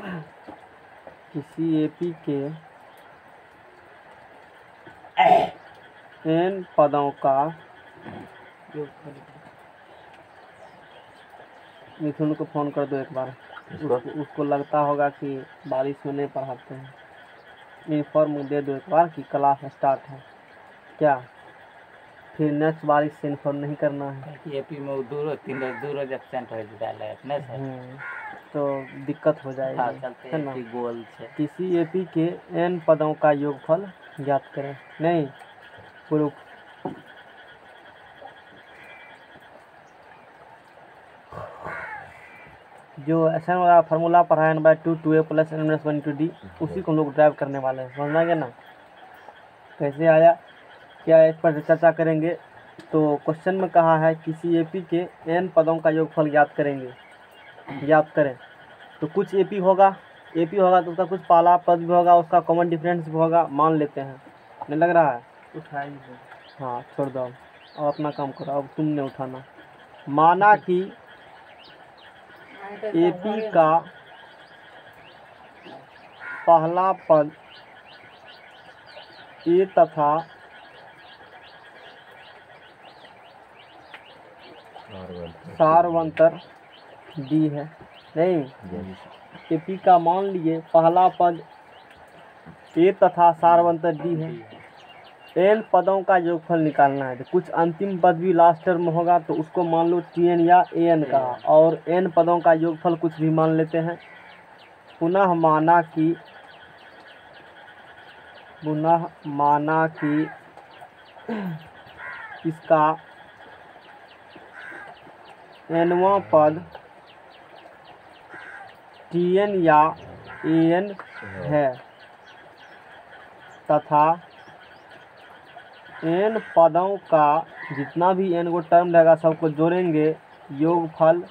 किसी एपी के n पदों का मिथुन को फोन कर दो एक बार। उसको लगता होगा कि बारिश में नहीं पढ़ाते हैं। इन्फॉर्म दे दो एक बार कि क्लास स्टार्ट है क्या, फिर नेक्स्ट बारिश से इन्फॉर्म नहीं करना है। एपी में दूर एब्सेंट हो जाता है अपने से तो दिक्कत हो जाएगी, है ना। गोल से किसी एपी के n पदों का योगफल ज्ञात करें। नहीं, प्रूफ। जो ऐसा वाला फार्मूला पढ़ा है n/2 2a + n - 1 d, उसी को हम लोग ड्राइव करने वाले हैं, समझ गया ना। कैसे आया क्या है, इस पर चर्चा करेंगे। तो क्वेश्चन में कहा है किसी एपी के n पदों का योगफल ज्ञात करें। तो कुछ एपी होगा तो उसका कुछ पहला पद भी होगा, उसका कॉमन डिफरेंस भी होगा, मान लेते हैं। नहीं लग रहा है, उठाइए। हाँ छोड़ दो, अब अपना काम करो, अब तुमने उठाना। माना कि एपी का पहला पद ए तथा सारवंतर डी है। नहीं, एपी का मान लिए पहला पद ए तथा सारवंतर डी है। n पदों का योगफल निकालना है। तो कुछ अंतिम पद भी लास्ट टर्म में होगा, तो उसको मान लो tn या an का, और n पदों का योगफल कुछ भी मान लेते हैं। पुनः माना कि इसका nवां पद tn या an है तथा n पदों का जितना भी n को टर्म रहेगा सबको जोड़ेंगे, योगफल।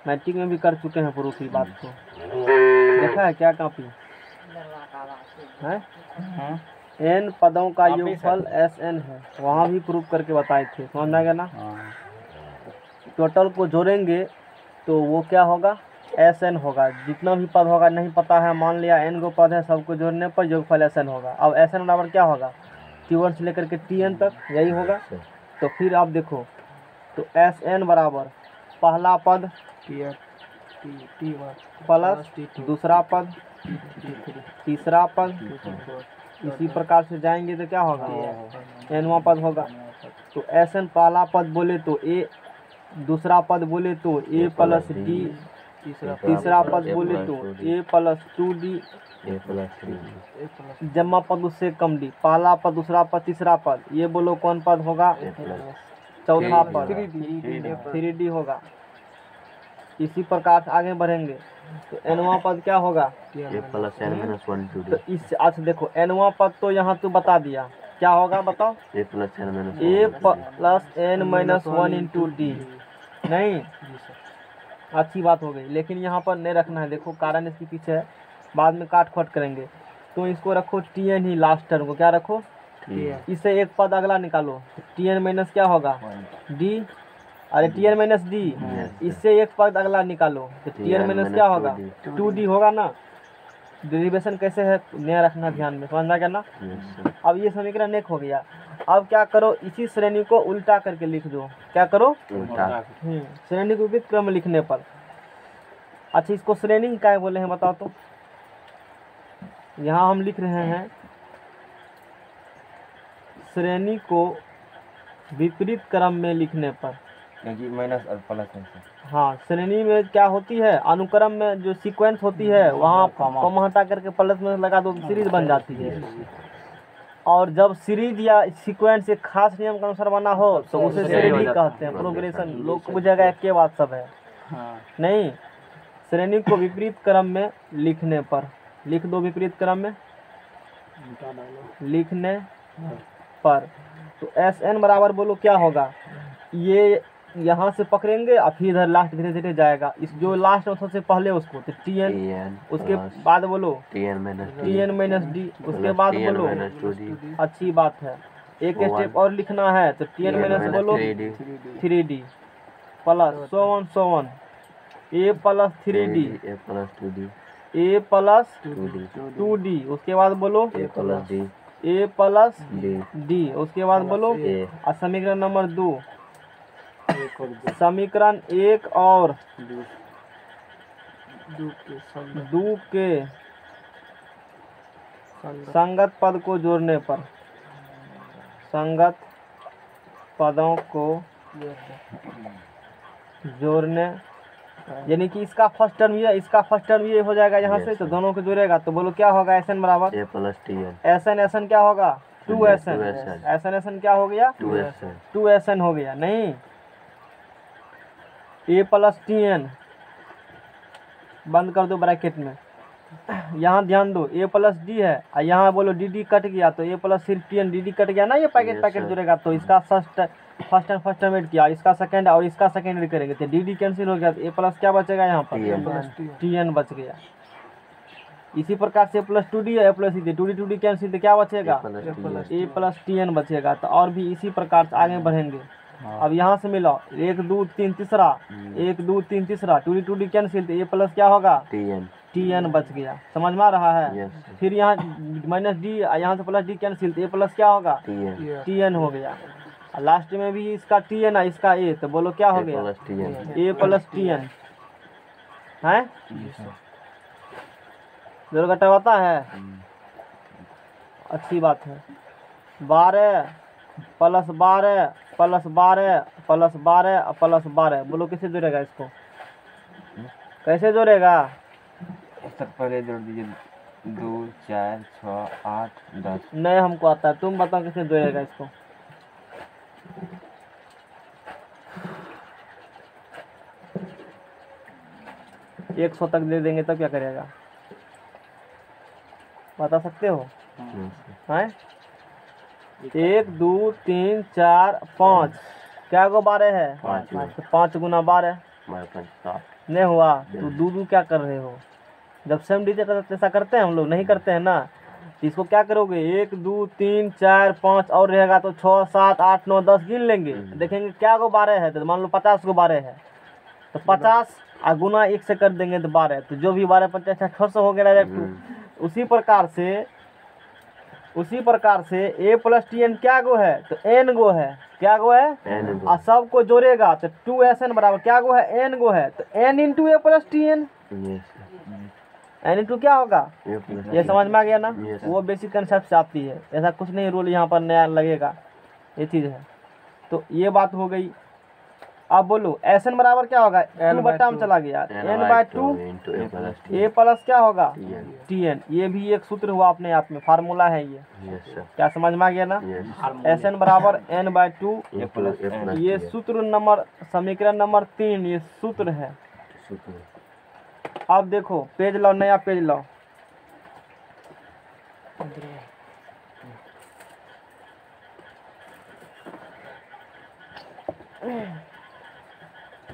मैट्रिक में भी कर चुके हैं प्रूफ की बात को, देखा है क्या कॉपी है। n पदों का योगफल Sn है, वहाँ भी प्रूफ करके बताए थे, समझ आ गया ना। टोटल को जोड़ेंगे तो वो क्या होगा, Sn होगा। जितना भी पद होगा नहीं पता है, मान लिया n को पद है, सबको जोड़ने पर योगफल Sn होगा। अब Sn बराबर क्या होगा, T1 से लेकर के Tn तक, यही होगा। तो फिर आप देखो, तो Sn बराबर पहला पद प्लस दूसरा पद तीसरा पद, इसी प्रकार से जाएंगे तो क्या होगा, nवां पद होगा। तो Sn पहला पद बोले तो a, दूसरा पद बोले तो a + d, तीसरा पद बोले तो a + 2d, जमा पद उससे कम d, पहला पद दूसरा पद तीसरा पद, ये बोलो कौन पद होगा, चौथा पद 3d होगा। इसी प्रकार से आगे बढ़ेंगे तो nवां पद क्या होगा, a + n - 1 2d। तो इस अच्छा देखो nवां पद तो यहाँ तो बता दिया क्या होगा, बताओ, a + n - a + n - 1 d। नहीं, अच्छी बात हो गई, लेकिन यहाँ पर नहीं रखना है। देखो कारण इसके पीछे है, बाद में काट खोट करेंगे। तो इसको रखो tn ही लास्ट टर्म को, क्या रखो, इससे एक पद अगला निकालो, tn माइनस क्या होगा d, अरे tn माइनस d, इससे एक पद अगला निकालो तो tn माइनस क्या होगा 2d होगा ना। डेरिवेशन कैसे है नया रखना ध्यान में, समझना क्या ना। अब ये समीकरण एक हो गया। अब क्या करो, इसी श्रेणी को उल्टा करके लिख दो। क्या करो, श्रेणी को विपरीत क्रम में लिखने पर। अच्छा, इसको श्रेणी क्या बोले हैं बताओ तो। यहाँ हम लिख रहे हैं श्रेणी को विपरीत क्रम में लिखने पर, क्योंकि माइनस और प्लस है। हाँ, श्रेणी में क्या होती है, अनुक्रम में जो सीक्वेंस होती है वहाँ कॉमा हटा करके प्लस में लगा दो तो सीरीज बन जाती है। और जब सीरीज या सीक्वेंस एक खास नियम के अनुसार बना हो तो उसे श्रेणी कहते हैं, प्रोग्रेशन। लोग बुझेगा क्या बात सब है, नहीं। श्रेणी को विपरीत क्रम में लिखने पर, लिख दो विपरीत क्रम में लिखने पर। तो Sn बराबर बोलो क्या होगा, ये यहाँ से पकड़ेंगे और फिर इधर लास्ट धीरे धीरे जाएगा, इस जो लास्ट में सबसे पहले उसको तो tn, उसके बाद बोलो tn माइनस d, उसके बाद बोलो, अच्छी बात है। एक स्टेप और लिखना है तो tn माइनस बोलो 3d plus so on A plus 3D, A plus 2D, A plus 2D, 2D, उसके बाद बोलो ए प्लस D, ए प्लस D, डी, उसके बाद बोलो ए, और समीकरण नंबर 2, समीकरण 1 और 2 के संगत पद को जोड़ने पर, संगत पदों को जोड़ने, यानी कि इसका फर्स्ट टर्म ये, इसका फर्स्ट टर्म ये हो जाएगा यहाँ से, तो दोनों को जोड़ेगा तो बोलो क्या होगा, एस एन बराबर ए प्लस TN, एस एन क्या होगा 2SN, 2SN, एस एन क्या हो गया 2SN, 2SN हो गया, नहीं ए प्लस TN बंद कर दो ब्रैकेट में, यहाँ ध्यान दो ए प्लस डी है और यहाँ बोलो डी कट गया तो ए प्लस सिर्फ TN, डी कट गया ना, ये पैकेट Yes, पैकेट sir. जुड़ेगा तो इसका first and first term add किया, इसका सेकंड और इसका सेकंड ऐड करेंगे तो डी कैंसिल हो गया तो ए प्लस क्या बचेगा यहाँ पर TN बच गया। इसी प्रकार से प्लस 2D है, प्लस 2D कैंसिल तो क्या बचेगा ए प्लस TN बचेगा। तो और भी इसी प्रकार से आगे बढ़ेंगे। अब यहाँ से मिलाओ 1 2 3 तीसरा, 1 2 3 तीसरा, 2D कैंसिल तो ए प्लस क्या होगा TN बच गया, समझ में आ रहा है। Yes, sir. फिर यहाँ माइनस डी, यहाँ से प्लस डी कैंसिल तो ए प्लस क्या होगा TN, TN हो गया। और लास्ट में भी इसका TN है, इसका ए, तो बोलो क्या हो ए गया प्लस TN, ए प्लस TN है। जोड़ घटाता है, अच्छी बात है। 12 प्लस 12 प्लस 12 प्लस 12 प्लस 12, बोलो कैसे जोड़ेगा इसको, कैसे जोड़ेगा? सर पहले जोड़ दीजिए 2 4 6 8 10, नहीं हमको आता है, तुम बताओ कैसे जोड़ेगा इसको। एक 100 तक दे देंगे तब क्या करेगा, बता सकते हो? हैं 1 2 3 4 5, क्या गो 12 है, पाँच गो। तो 5 गुना 12 हमारे पास 7, नहीं हुआ तो दू क्या कर रहे हो? जब सेम डिजिट ऐसा करते हैं हम लोग, नहीं करते हैं ना, तो इसको क्या करोगे 1 2 3 4 5 और रहेगा तो 6 7 8 9 10 गिन लेंगे, देखेंगे क्या गो 12 है, तो मान लो 50 को 12 है तो 50 और गुना 1 से कर देंगे तो 12, तो जो भी 12 50 600 हो गया डायरेक्ट। उसी प्रकार से ए प्लस TN क्या गो है, तो N गो है, क्या गो है N गो। और सबको जोड़ेगा तो 2SN बराबर क्या गो है N गो है, तो N इंटू ए प्लस TN, N इंटू क्या होगा, ए प्लस ये समझ में आ गया ना। Yes, sir. वो बेसिक कंसेप्ट से आती है, ऐसा कुछ नहीं रूल यहाँ पर नया लगेगा, ये चीज़ है। तो ये बात हो गई। अब बोलो SN बराबर क्या होगा, 2 बट्टा में चला गया N/2 into a plus T, A plus क्या होगा TN, TN, ये भी एक सूत्र हुआ अपने आप में, फार्मूला है ये, yes sir, क्या समझ में आ गया ना। yes, SN बराबर N/2, a plus N, ये सूत्र नंबर, समीकरण नंबर 3 ये सूत्र है। सूत्र, अब देखो पेज लाओ, नया पेज लाओ,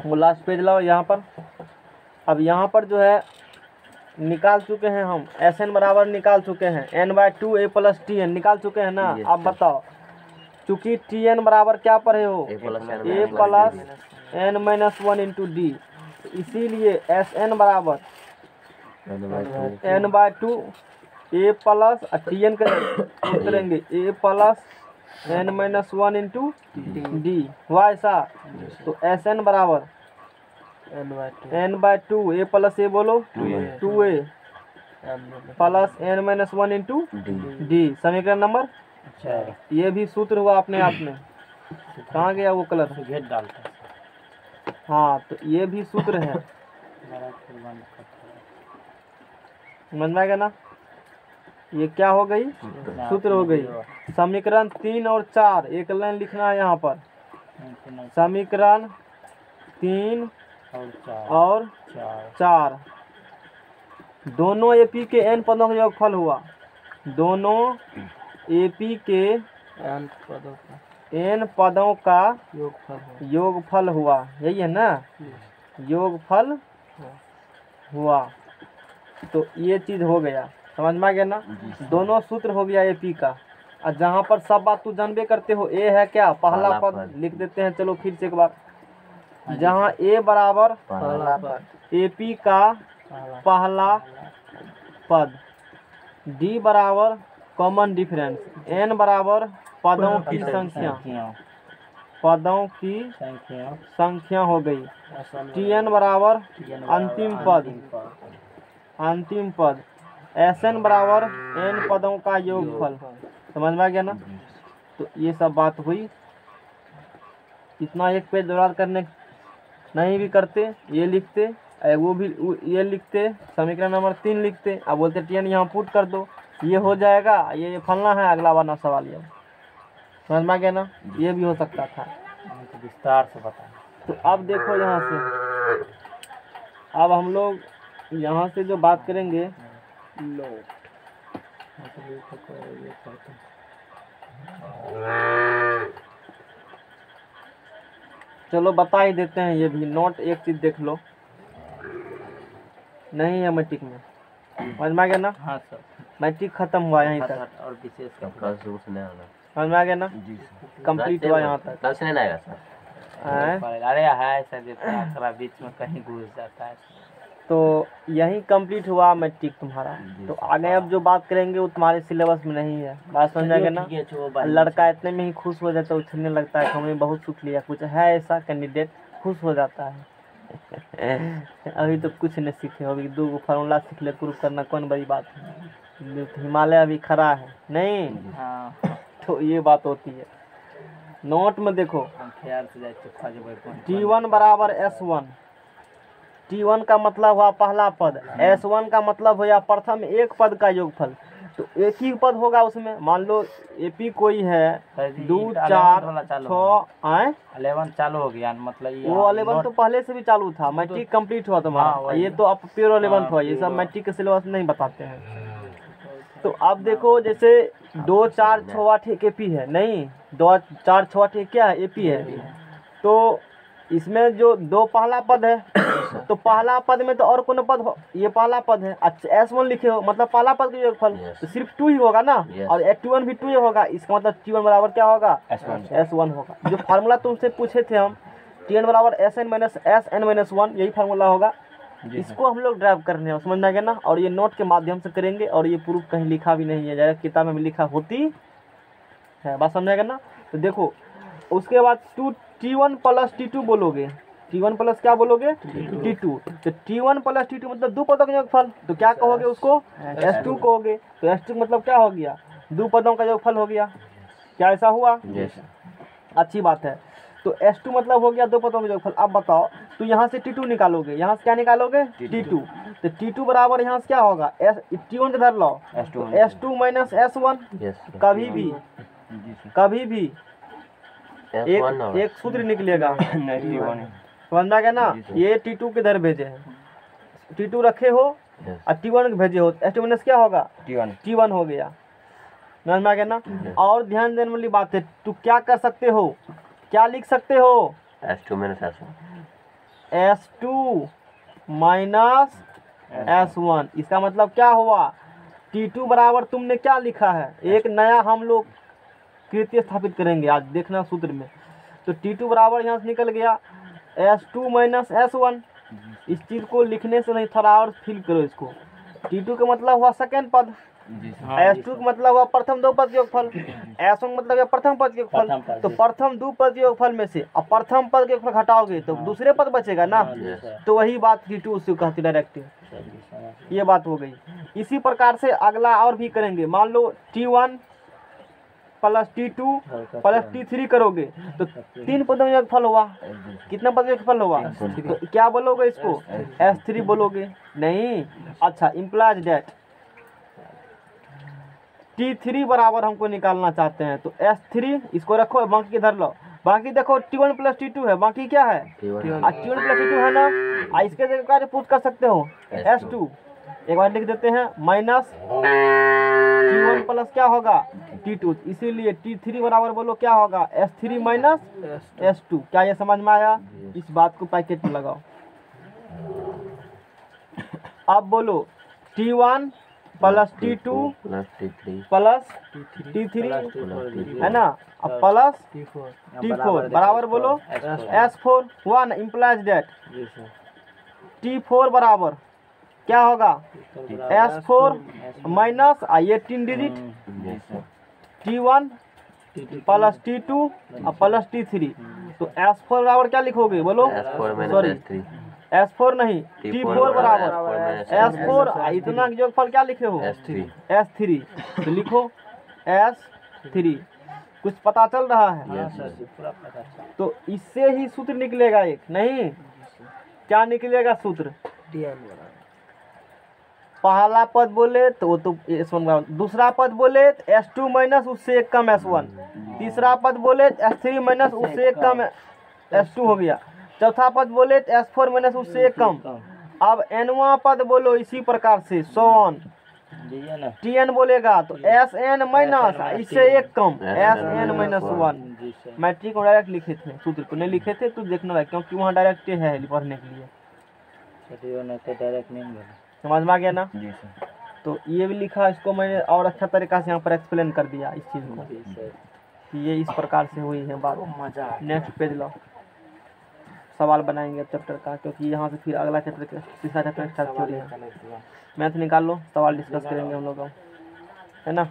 वो लास्ट पेज लाओ यहाँ पर। अब यहाँ पर जो है निकाल चुके हैं हम, SN बराबर निकाल चुके हैं, N/2 ए प्लस TN निकाल चुके हैं ना। Yes, अब बताओ चूंकि TN बराबर क्या पढ़े हो, a plus N, A plus N-1 into D, इसीलिए SN बराबर N/2 ए प्लस TN करेंगे ए प्लस N-1 इंटू डी, हुआ ऐसा। तो SN बराबर N/2 ए प्लस ए बोलो 2a plus N-1 into D, D, समीकरण नंबर। ये भी सूत्र हुआ अपने आप में, कहाँ गया वो कलर, घेर डालते हैं। हाँ तो ये भी सूत्र है, समझ में आ गया ना। ये क्या हो गई, सूत्र हो गई। समीकरण 3 और 4 एक लाइन लिखना है यहाँ पर, समीकरण 3 और 4 दोनों AP के n पदों का योगफल हुआ, दोनों AP के n पदों का योगफल हुआ, यही है ना, योगफल हुआ। तो ये चीज़ हो गया, समझ में आ गया ना। दोनों सूत्र हो गया AP का। और जहाँ पर सब बात तू जानबे करते हो, ए है क्या, पहला पहला पद पद। लिख देते हैं। चलो फिर से एक बार, जहाँ ए बराबर पहला AP का पहला पद, D बराबर कॉमन डिफरेंस, N बराबर पदों की संख्या, पदों की संख्या हो गई, TN बराबर अंतिम पद, SN बराबर N पदों का योगफल। समझ में आ गया ना? तो ये सब बात हुई। इतना एक पेज दोहराव करने नहीं भी करते, ये लिखते, वो भी ये लिखते, समीकरण नंबर 3 लिखते, अब बोलते TN यहाँ पुट कर दो, ये हो जाएगा, ये फलना है, अगला वाला सवाल ये। समझ में आ गया ना? ये भी हो सकता था। तो विस्तार से बता। तो अब देखो यहाँ से, अब हम लोग यहाँ से जो बात करेंगे, चलो बता ही देते हैं ये भी। नोट एक चीज देख लो, नहीं है मैट्रिक में। समझ में आ गया ना? हाँ सर। मैट्रिक खत्म हुआ यहीं तक। और विशेष का समझ में आ गया ना? जी सर। कंप्लीट हुआ यहाँ तक। कल से नहीं आएगा सर? हैं? अरे है सर, जितना आंकड़ा बीच में कहीं घुस जाता है। तो यही कंप्लीट हुआ मैट्रिक तुम्हारा। तो आगे अब जो बात करेंगे वो तुम्हारे सिलेबस में नहीं है। बात समझ आ गया ना? लड़का इतने में ही खुश हो जाता है, उछलने लगता है, हमने बहुत सुख लिया। कुछ है ऐसा कैंडिडेट खुश हो जाता है। अभी तो कुछ नहीं सीखे, अभी 2 फार्मूला सीख ले, प्रूफ करना कौन बड़ी बात है। हिमालय अभी खड़ा है नहीं। हाँ। तो ये बात होती है। नोट में देखो, T1 बराबर S1, T1 का मतलब हुआ पहला पद, S1 का मतलब हुआ प्रथम एक पद का योगफल। तो एक ही पद होगा उसमें। मान लो AP कोई है 2 4 6 आए 11 चालू हो गया, मतलब वो 11 तो पहले से भी चालू था। मैट्रिक कंप्लीट हुआ तुम्हारा। ये तो अब प्योर 11 हुआ, ये सब मैट्रिक के सिलेबस नहीं बताते हैं। तो अब देखो, जैसे 2 4 6 8 एक AP है नहीं, 2 4 6 8 क्या है? AP है। तो इसमें जो 2 पहला पद है, तो पहला पद में तो और कौन पद हो? ये पहला पद है। अच्छा S1 लिखे हो, मतलब पहला पद का योगफल तो सिर्फ 2 ही होगा ना। और T1 भी 2 ही होगा। इसका मतलब T1 बराबर क्या होगा? S1 होगा। जो फार्मूला तुमसे पूछे थे हम, TN बराबर SN-1, यही फार्मूला होगा। इसको हम लोग ड्राइव करने हैं। समझ में आ गया ना? और ये नोट के माध्यम से करेंगे, और ये प्रूफ कहीं लिखा भी नहीं है, जरा किताब में भी लिखा होती है। बात समझ आएगा ना? तो देखो, उसके बाद T1 प्लस T2 बोलोगे। T1 प्लस क्या बोलोगे? T2। तो T1 प्लस T2 मतलब 2 पदों का योगफल। तो क्या कहोगे उसको? S2 कहोगे। तो S2 मतलब क्या हो गया? 2 पदों का योगफल हो गया। क्या ऐसा हुआ? अच्छी बात है। तो S2 मतलब हो गया 2 पदों का योगफल। अब बताओ, तो यहाँ से T2 निकालोगे, यहाँ से क्या निकालोगे? T2। तो T2 बराबर यहाँ से क्या होगा? T1 धर लो, S2 माइनस S1। कभी भी एक सूत्र निकलेगा। समझ में आ गया ना? ये T2 किधर भेजे हैं? T2 रखे हो और T1 भेजे हो, S2 माइनस क्या होगा? T1 हो गया। समझ में आ गया ना? और ध्यान देने वाली बात है, तू क्या कर सकते हो, क्या लिख सकते हो? S2 minus S1। इसका मतलब क्या हुआ? T2 बराबर तुमने क्या लिखा है? एक नया हम लोग कृत्य स्थापित करेंगे आज, देखना सूत्र में। तो T2 बराबर यहाँ से निकल गया S2 माइनस S1। इस चीज को लिखने से नहीं, थोड़ा और फील करो इसको। T2 का मतलब हुआ सेकेंड पद, S2 का मतलब हुआ प्रथम 2 पद के योगफल, S1 मतलब हुआ प्रथम पद के योगफल। तो प्रथम 2 पद के योगफल में से अब प्रथम पद के योगफल हटाओगे तो दूसरे पद बचेगा ना। तो वही बात T2 उससे कहती डायरेक्ट। ये बात हो गई। इसी प्रकार से अगला और भी करेंगे। मान लो T1 plus T2 plus T3 करोगे तो 3 पदों का योगफल हुआ। कितना पद का योगफल हुआ? तो क्या बोलोगे इसको? S3 बोलोगे नहीं। अच्छा, इम्प्लाइज दैट T3 बराबर हमको निकालना चाहते हैं। तो S3 इसको रखो, बाकी इधर लो। बाकी देखो T1 प्लस T2 है, बाकी क्या है? T1 प्लस T2 है ना। इसके जगह क्या पूछ कर सकते हो? S2। एक बार लिख देते हैं, माइनस T1 प्लस क्या होगा? T2। इसीलिए T3 बराबर बोलो क्या होगा? S3 minus S2। क्या ये समझ में आया? इस बात को पैकेट में लगाओ। अब बोलो T1 plus T2 plus T3 plus T3 है ना, अब प्लस T4 बराबर बोलो S4 हुआ ना, implies that ji sir T4 बराबर क्या होगा S4 माइनस 18 डिजिट जी सर T1 प्लस T2 और प्लस T3, तो S4 बराबर क्या लिखोगे बोलो, S4 minus sorry S3 S4 नहीं T4 बराबर S4 इतना योगफल क्या लिखे हो S3 S3, तो लिखो S3, कुछ पता चल रहा है। हाँ सर जी पूरा पता चला। तो इससे ही सूत्र निकलेगा एक, नहीं क्या निकलेगा सूत्र, पहला पद बोले तो वो तो S1 बराबर, दूसरा पद बोले तो S2 माइनस उससे एक कम S1, तीसरा पद बोले तो S3 माइनस उससे एक कम S2 हो गया, चौथा पद बोले तो S4 माइनस उससे एक कम। अब nवां पद बोलो इसी प्रकार से सो ऑन, जी है ना Tn बोलेगा तो Sn माइनस इससे एक कम Sn माइनस 1। जी सर मैट्रिक को डायरेक्ट लिखे थे, सूत्र को नहीं लिखे थे तो देखना है, क्योंकि वहाँ डायरेक्ट है पढ़ने के लिए, चलिए नहीं तो डायरेक्ट नहीं बोले। समझ में आ गया ना। जी सर तो ये भी लिखा, इसको मैंने और अच्छा तरीका से यहाँ पर एक्सप्लेन कर दिया इस चीज़ को जी सर कि ये इस प्रकार से हुई है बात। मजा नेक्स्ट पेज लो, सवाल बनाएंगे चैप्टर का, क्योंकि यहाँ से फिर अगला चैप्टर तीसरा चैप्टर स्टार्ट हो रही है। मैथ निकाल लो, सवाल डिस्कस करेंगे हम लोग, है ना।